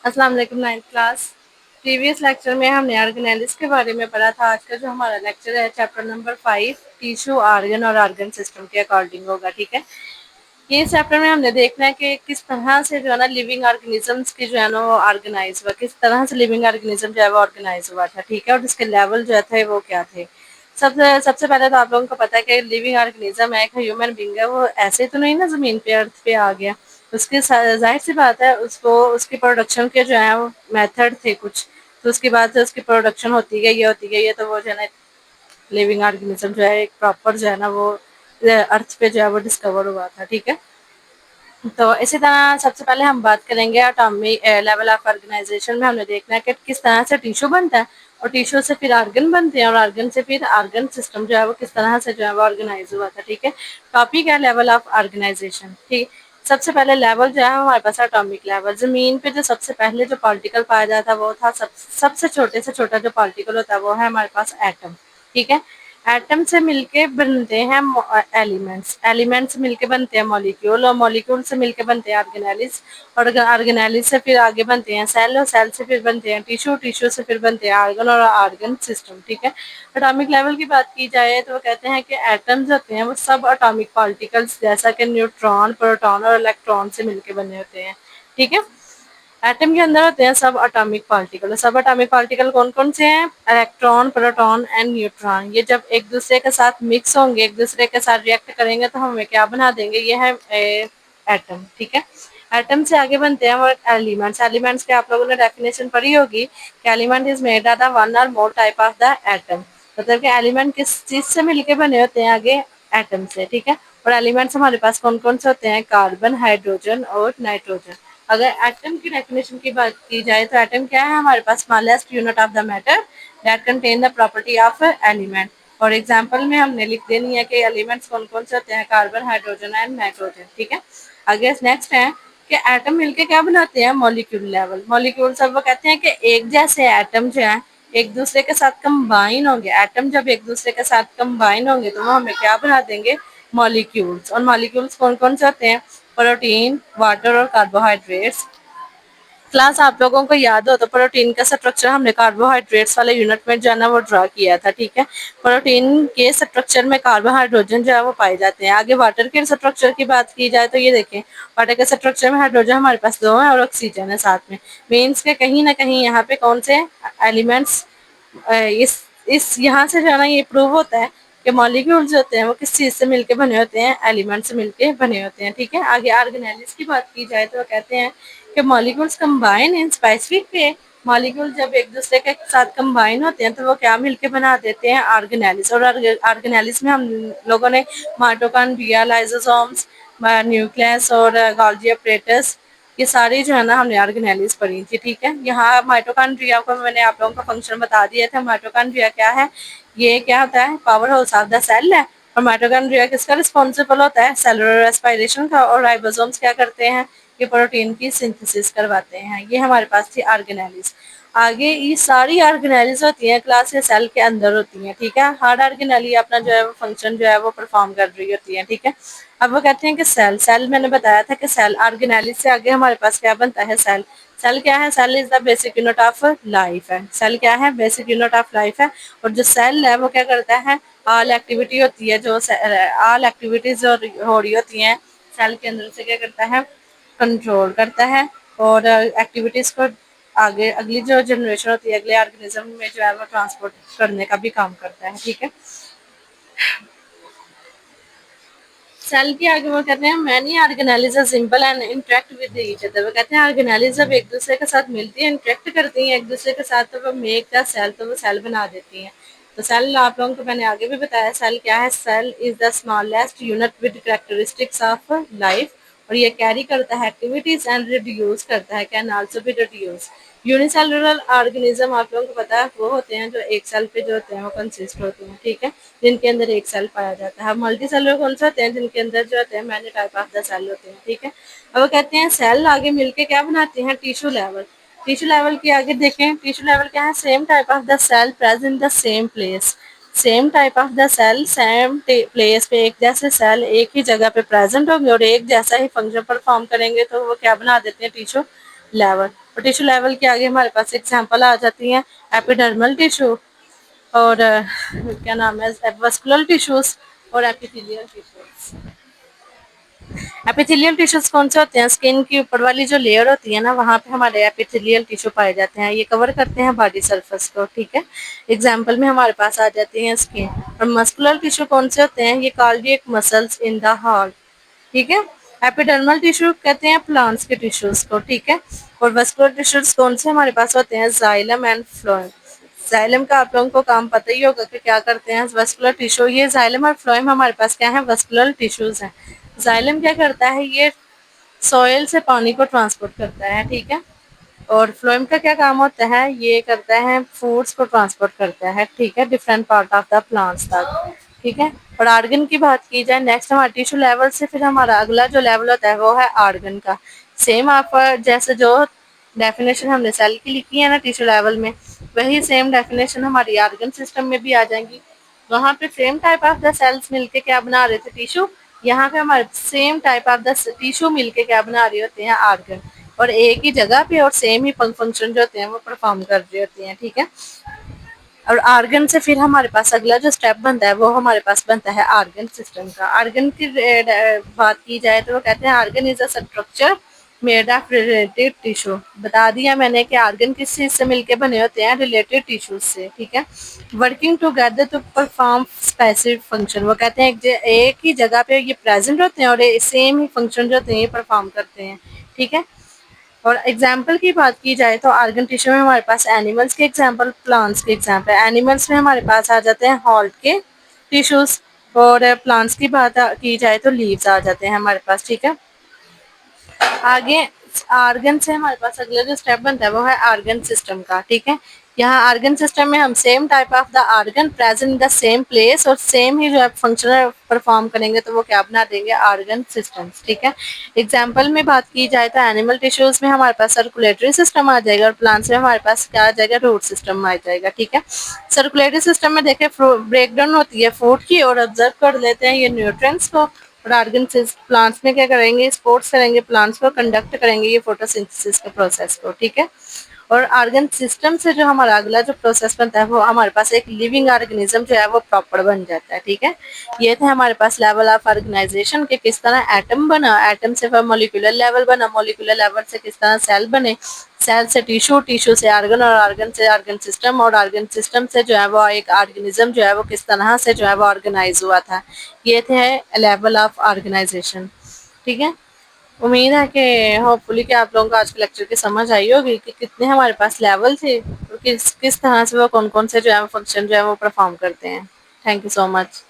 अस्सलाम वालेकुम ninth class. Previous lecture में हमने ऑर्गेनेलिस के बारे में पढ़ा था। आज का जो हमारा लेक्चर है चैप्टर नंबर 5 टिश्यू ऑर्गन और ऑर्गन सिस्टम के अकॉर्डिंग होगा। ठीक है, ये चैप्टर में हमने देखना है कि किस तरह से जो है ना लिविंग ऑर्गेनिजम्स की जो है ना वो ऑर्गेनाइज हुआ, किस तरह से लिविंग ऑर्गेनिज्म जो है वो ऑर्गेनाइज हुआ था। ठीक है, और इसके लेवल जो थे वो क्या थे। सबसे सबसे पहले तो आप लोगों को पता है कि लिविंग ऑर्गेनिज्म है, एक ह्यूमन बींग है, वो ऐसे तो नहीं ना जमीन पे अर्थ पे आ गया। उसकी जाहिर सी बात है, उसको उसकी प्रोडक्शन के जो है वो मेथड थे कुछ, तो उसके बाद से उसकी प्रोडक्शन होती गई है, तो वो जो है ना लिविंग ऑर्गेनिज्म जो है एक प्रॉपर जो है ना वो अर्थ पे जो है वो डिस्कवर हुआ था। ठीक है, तो इसी तरह सबसे पहले हम बात करेंगे एटॉमिक लेवल ऑफ ऑर्गेनाइजेशन में। हमने देखना है कि किस तरह से टिश्यू बनता है और टिश्यू से फिर ऑर्गन बनते हैं और ऑर्गन से फिर ऑर्गन सिस्टम जो है वो किस तरह से जो है वो ऑर्गेनाइज हुआ था। ठीक है, टॉपिक है लेवल ऑफ ऑर्गेनाइजेशन। ठीक, सबसे पहले लेवल जो है हमारे पास एटॉमिक लेवल। जमीन पे जो सबसे पहले जो पार्टिकल पाया जाता है वो था सबसे छोटे से छोटा जो पार्टिकल होता है वो है हमारे पास एटम। ठीक है, एटम से मिलके बनते हैं एलिमेंट्स, एलिमेंट्स मिलके बनते हैं मॉलिक्यूल, और मॉलिक्यूल से मिलके बनते हैं ऑर्गेनेलिस, और ऑर्गेनेलिस से फिर आगे बनते हैं सेल, और सेल से फिर बनते हैं टिश्यू, टिश्यू से फिर बनते हैं ऑर्गन और ऑर्गन सिस्टम। ठीक है, एटॉमिक लेवल की बात की जाए तो वो कहते हैं कि एटम्स होते हैं वो सब एटॉमिक पार्टिकल्स जैसा कि न्यूट्रॉन, प्रोटॉन और इलेक्ट्रॉन से मिलके बने होते हैं। ठीक है, एटम के अंदर होते हैं सब एटॉमिक पार्टिकल। सब एटॉमिक पार्टिकल कौन कौन से हैं? Electron, proton and neutron. ये जब एक दूसरे के साथ मिक्स होंगे, एक दूसरे के साथ रिएक्ट करेंगे तो हमें क्या बना देंगे? ये है एटम। ठीक है, एटम से आगे बनते हैं और एलिमेंट्स। एलिमेंट्स के आप लोगों ने डेफिनेशन पढ़ी होगी कि element is made of the one और more type of the atom. मतलब कि एलिमेंट किस चीज से मिलके बने होते हैं? आगे एटम से। ठीक है, और एलिमेंट्स हमारे पास कौन कौन से होते हैं? कार्बन, हाइड्रोजन और नाइट्रोजन। अगर एटम की डेफिनेशन की बात की जाए तो एटम क्या है हमारे पास? Smallest unit of the matter that contain the property of element. और एग्जांपल में हमने लिख देनी है कि एलिमेंट्स कौन कौन से होते हैं? Carbon, hydrogen and nitrogen. ठीक है, आगे नेक्स्ट है कि एटम मिलके क्या बनाते हैं? Molecule level. मॉलिक्यूल सब वो कहते हैं कि एक जैसे एटम जो है एक दूसरे के साथ कंबाइन होंगे। एटम जब एक दूसरे के साथ कंबाइन होंगे तो वो हमें क्या बना देंगे? मॉलिक्यूल्स। और मॉलिक्यूल्स कौन कौन से होते हैं? प्रोटीन, वाटर और कार्बोहाइड्रेट्स। क्लास आप लोगों को याद हो तो प्रोटीन का स्ट्रक्चर हमने कार्बोहाइड्रेट्स वाले यूनिट में जो है ना वो ड्रा किया था। ठीक है, प्रोटीन के स्ट्रक्चर में कार्बोहाइड्रोजन जो है वो पाए जाते हैं। आगे वाटर के स्ट्रक्चर की बात की जाए तो ये देखें, वाटर के स्ट्रक्चर में हाइड्रोजन हमारे पास दो है और ऑक्सीजन है साथ में। मीन्स के कहीं ना कहीं यहाँ पे कौन से एलिमेंट्स, इस यहाँ से जो है ना ये प्रूव होता है कि मॉलिक्यूल्स होते हैं वो किस चीज से मिलके बने होते हैं? एलिमेंट से मिलके बने होते हैं। ठीक है, आगे ऑर्गेनेलिस की बात की जाए तो वो कहते हैं कि molecules combine in specific way. Molecule जब एक दूसरे के साथ कंबाइन होते हैं तो वो क्या मिलके बना देते हैं? ऑर्गेनेलिस। और ऑर्गेनेलिस में हम लोगों ने माइटोकॉन्ड्रिया, लाइसोसोम्स, न्यूक्लियस और गोल्गी apparatus, ये सारी जो है ना हमने ऑर्गेनेलिस पढ़ी थी। ठीक है, यहाँ माइटोकॉन्ड्रिया को मैंने आप लोगों को फंक्शन बता दिया था। माइटोकॉन्ड्रिया क्या है? ये क्या होता है? Power house of the cell है। और माइटोकॉन्ड्रिया किसका रिस्पॉन्सिबल होता है? सेलुलर रेस्पिरेशन का। और राइबोसोम्स क्या करते हैं? ये प्रोटीन की सिंथेसिस करवाते हैं। ये हमारे पास थी ऑर्गेनेलिस। आगे ये सारी ऑर्गेनेलिस होती हैं क्लास या सेल के अंदर होती हैं। ठीक है, हर ऑर्गेनेली अपना जो है वो फंक्शन जो है वो परफॉर्म कर रही होती है। ठीक है, अब वो कहते हैं कि सेल, सेल मैंने बताया था कि सेल ऑर्गेनेलिस से आगे हमारे पास क्या बनता है? सेल। सेल क्या है? Cell is the basic unit of life है। सेल क्या है? बेसिक यूनिट ऑफ लाइफ है। और जो सेल है वो क्या करता है? ऑल एक्टिविटी होती है, जो ऑल एक्टिविटीज जो हो रही होती हैं सेल के अंदर से क्या करता है? कंट्रोल करता है। और एक्टिविटीज को आगे अगली जो जनरेशन होती है अगले ऑर्गेनिज्म में जो है वो ट्रांसपोर्ट करने का भी काम करता है। ठीक है, सेल के आगे वो कहते हैं many organelles simple and interact with each other. वो कहते हैं ऑर्गेनेलिज जब एक दूसरे के साथ मिलती है, इंटरेक्ट करती हैं एक दूसरे के साथ, तो वो मेक द सेल, तो वो सेल बना देती हैं। तो सेल आप लोगों को मैंने आगे भी बताया सेल क्या है? Cell is the smallest unit with characteristics of life. और ये कैरी करता है एक्टिविटीज एंड रिड्यूस करता है, can also be reduce. Unicellular organism आप लोगों को पता है वो होते हैं जो एक सेल पे जो होते हैं वो कंसिस्ट होते हैं। ठीक है, जिनके अंदर एक सेल पाया जाता है। मल्टी सेलुलर कौन से होते हैं? जिनके अंदर जो होते हैं many type of the cell होते हैं। ठीक है, अब वो कहते हैं सेल आगे मिलके क्या बनाते हैं? Tissue level. टिश्यू लेवल के आगे देखें, टिश्यू लेवल क्या है? Same type of the cell present in the same place. Same type of the cell same place पे एक जैसे सेल एक ही जगह पे प्रेजेंट होंगे और एक जैसा ही फंक्शन परफॉर्म करेंगे तो वो क्या बना देते हैं? Tissue level. और टिश्यू लेवल के आगे हमारे पास एग्जांपल आ जाती हैं एपिडर्मल टिश्यू और क्या नाम है वस्कुलर टिश्यूज और एपिथेलियल टिश्यूज। एपिथेलियल टिश्यूज कौन से होते हैं? स्किन की ऊपर वाली जो लेयर होती है ना, वहाँ पे हमारे एपिथेलियल टिश्यू पाए जाते हैं। ये कवर करते हैं बॉडी सरफेस को, ठीक है। एग्जाम्पल में हमारे पास आ जाती हैं स्किन। और मस्कुलर टिश्यू कौन से होते हैं? ये cardiac muscles in the heart, ठीक है। एपिडर्मल टिश्यू कहते हैं प्लांट्स के टिश्यूज को, ठीक है। और वस्कुलर टिश्यूज कौन से हमारे पास होते हैं? Xylem and phloem. जाइलम का आप लोगों को काम पता ही होगा कि क्या करते हैं। वस्कुलर टिश्यू, ये जाइलम और फ्लोएम हमारे पास क्या है? वस्कुलर टिश्यूज हैं। जाइलम क्या करता है? ये सॉइल से पानी को ट्रांसपोर्ट करता है, ठीक है। और फ्लोएम का क्या काम होता है? ये करता है फूड्स को ट्रांसपोर्ट करता है, ठीक है, different part of the plants तक, ठीक है। और आर्गन की बात की जाए नेक्स्ट हमारे टिश्यू लेवल से, फिर हमारा अगला जो लेवल होता है वो है आर्गन का। सेम आप जैसे जो डेफिनेशन हमने सेल की लिखी है ना टिश्यू लेवल में, वही सेम डेफिनेशन हमारी आर्गन सिस्टम में भी आ जाएंगी। वहाँ पे same type of the cells मिलके क्या बना रहे थे? टिश्यू। यहाँ पे हमारे same type of the tissue मिलके क्या बना रहे होते हैं? आर्गन। और एक ही जगह पे और सेम ही फंक्शन जो होते हैं वो परफॉर्म कर रहे होते हैं, ठीक है। और आर्गन से फिर हमारे पास अगला जो स्टेप बनता है वो हमारे पास बनता है आर्गन सिस्टम का। आर्गन की बात की जाए तो वो कहते हैं organ is a structure made of related tissue. बता दिया मैंने कि आर्गन किस चीज से मिलके बने होते हैं? रिलेटेड टिश्यूज से, ठीक है। Working together to perform specific function. वो कहते हैं एक ही जगह पे ये प्रेजेंट होते हैं और सेम ही फंक्शन जो होते हैं ये परफॉर्म करते हैं, ठीक है। और एग्जाम्पल की बात की जाए तो आर्गन टिश्यू में हमारे पास एनिमल्स के एग्जाम्पल, प्लांट्स के एग्जाम्पल। एनिमल्स में हमारे पास आ जाते हैं हॉल्ट के टिश्यूज और प्लांट्स की बात की जाए तो लीव्स आ जाते हैं हमारे पास, ठीक है। आगे आर्गन से हमारे पास अगला जो स्टेप बनता है वो है आर्गन सिस्टम का, ठीक है। यहाँ आर्गन सिस्टम में हम same type of the organ present in the same place और सेम ही जो है फंक्शन परफॉर्म करेंगे तो वो क्या बना देंगे? आर्गन सिस्टम्स, ठीक है। एग्जाम्पल में बात की जाए तो एनिमल टिश्यूज में हमारे पास सर्कुलेटरी सिस्टम आ जाएगा और प्लांट्स में हमारे पास क्या आ जाएगा? रूट सिस्टम आ जाएगा, ठीक है। सर्कुलेटरी सिस्टम में देखें ब्रेक डाउन होती है फूड की और ऑब्जर्व कर लेते हैं ये न्यूट्रिएंट्स को। और आर्गन प्लांट्स में क्या करेंगे? स्पोर्ट्स करेंगे, प्लांट्स को कंडक्ट करेंगे ये फोटोसिंथेसिस के प्रोसेस को, ठीक है। और आर्गन सिस्टम से जो हमारा अगला जो प्रोसेस बनता है वो हमारे पास एक लिविंग ऑर्गेनिज्म जो है वो प्रॉपर बन जाता है, ठीक है। ये थे हमारे पास लेवल ऑफ ऑर्गेनाइजेशन के किस तरह एटम बना, एटम से मॉलिक्यूलर लेवल बना, मॉलिक्यूलर लेवल से किस तरह सेल बने, सेल से टिश्यू, टिश्यू से आर्गन और आर्गन से आर्गन सिस्टम और आर्गन सिस्टम से जो है वो एक ऑर्गेनिज्म जो है वो किस तरह से जो है वो ऑर्गेनाइज हुआ था। ये थे लेवल ऑफ ऑर्गेनाइजेशन, ठीक है। उम्मीद है कि होपफुली कि आप लोगों को आज के लेक्चर की समझ आई होगी कि कितने हमारे पास लेवल थे और किस किस तरह से वो कौन कौन से जो है फंक्शन जो है वो परफॉर्म करते हैं। Thank you so much.